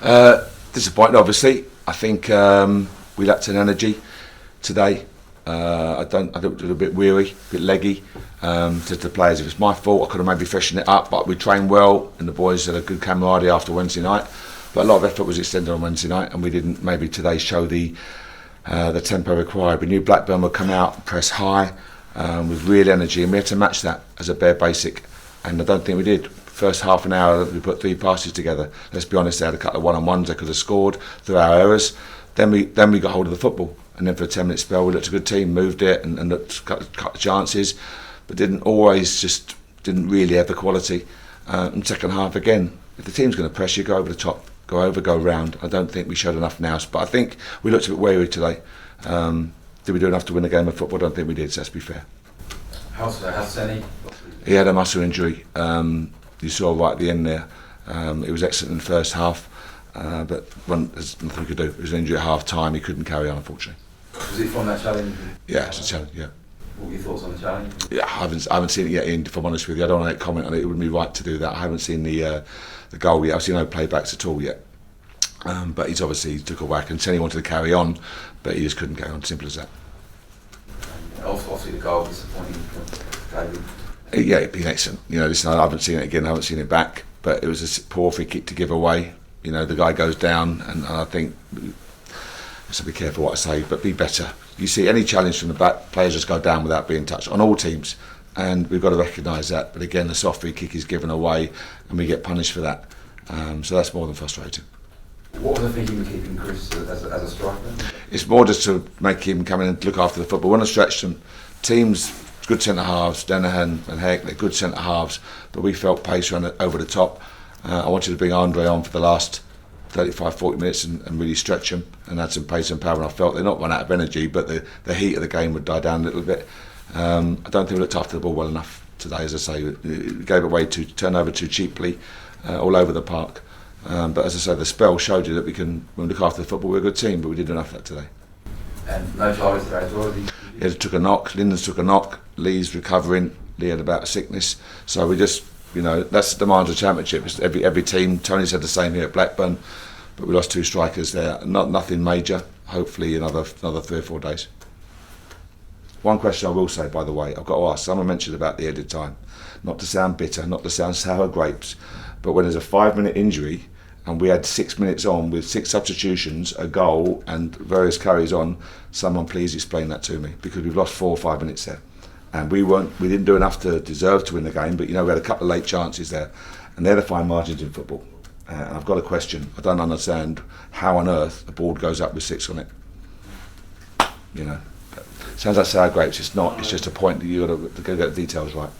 Disappointed, obviously. I think we lacked an energy today. I thought it was a bit weary, a bit leggy. To the players, if it's my fault, I could have maybe freshened it up. But we trained well, and the boys had a good camaraderie after Wednesday night. But a lot of effort was extended on Wednesday night, and we didn't maybe today show the tempo required. We knew Blackburn would come out, press high, with real energy, and we had to match that as a bare basic. And I don't think we did. First half an hour, we put 3 passes together. Let's be honest, they had a couple of one-on-ones they could have scored through our errors. Then we got hold of the football, and then for a 10-minute spell, we looked a good team, moved it, and looked cut the chances, but didn't really have the quality. And second half again, if the team's going to press you, go over the top, go round. I don't think we showed enough nous, but I think we looked a bit wary today. Did we do enough to win a game of football? I don't think we did, so let's be fair. How's Seny? He had a muscle injury. You saw right at the end there. It was excellent in the first half, but there's nothing we could do. It was an injury at half time. He couldn't carry on, unfortunately. Was it from that challenge? Yeah, it's a challenge. Yeah. What were your thoughts on the challenge? Yeah, I haven't seen it yet. Ian, if I'm honest with you, I don't want to comment on it. It wouldn't be right to do that. I haven't seen the goal yet. I've seen no playbacks at all yet. But he took a whack, and Seny wanted to carry on, but he just couldn't carry on. Simple as that. Obviously, the goal disappointing for David. Yeah, it'd been excellent. Listen, I haven't seen it again. I haven't seen it back. But it was a poor free kick to give away. The guy goes down, and I think. So be careful what I say, but be better. You see any challenge from the back, players just go down without being touched on all teams, and we've got to recognise that. But again, the soft free kick is given away, and we get punished for that. So that's more than frustrating. What was the thinking of keeping Chris as a striker? It's more just to make him come in and look after the football. When I stretch them, teams, good centre halves, Danahan and Heck, they're good centre halves, but we felt pace ran over the top. I wanted to bring Andre on for the last 35-40 minutes and really stretch them and add some pace and power, and I felt they're not run out of energy, but the heat of the game would die down a little bit. I don't think we looked after the ball well enough today, as I say. We gave away turn over too cheaply all over the park. But as I say, the spell showed you that when we look after the football, we're a good team, but we did enough of that today. And no Charlie's today as well? Yeah, took a knock, Lyndon's took a knock, Lee's recovering, Lee had about a sickness, so we just, that's the demands of the championship. It's every team. Tony said the same here at Blackburn, but we lost 2 strikers there. Nothing major. Hopefully another 3 or 4 days. One question I will say, by the way, I've got to ask. Someone mentioned about the added time. Not to sound bitter, not to sound sour grapes, but when there's a 5-minute injury and we had 6 minutes on with 6 substitutions, a goal and various carries on, someone please explain that to me, because we've lost 4 or 5 minutes there. And we didn't do enough to deserve to win the game, but we had a couple of late chances there, and they're the fine margins in football. And I've got a question. I don't understand how on earth the board goes up with 6 on it. Sounds like sour grapes. It's not. It's just a point that you got to get the details right.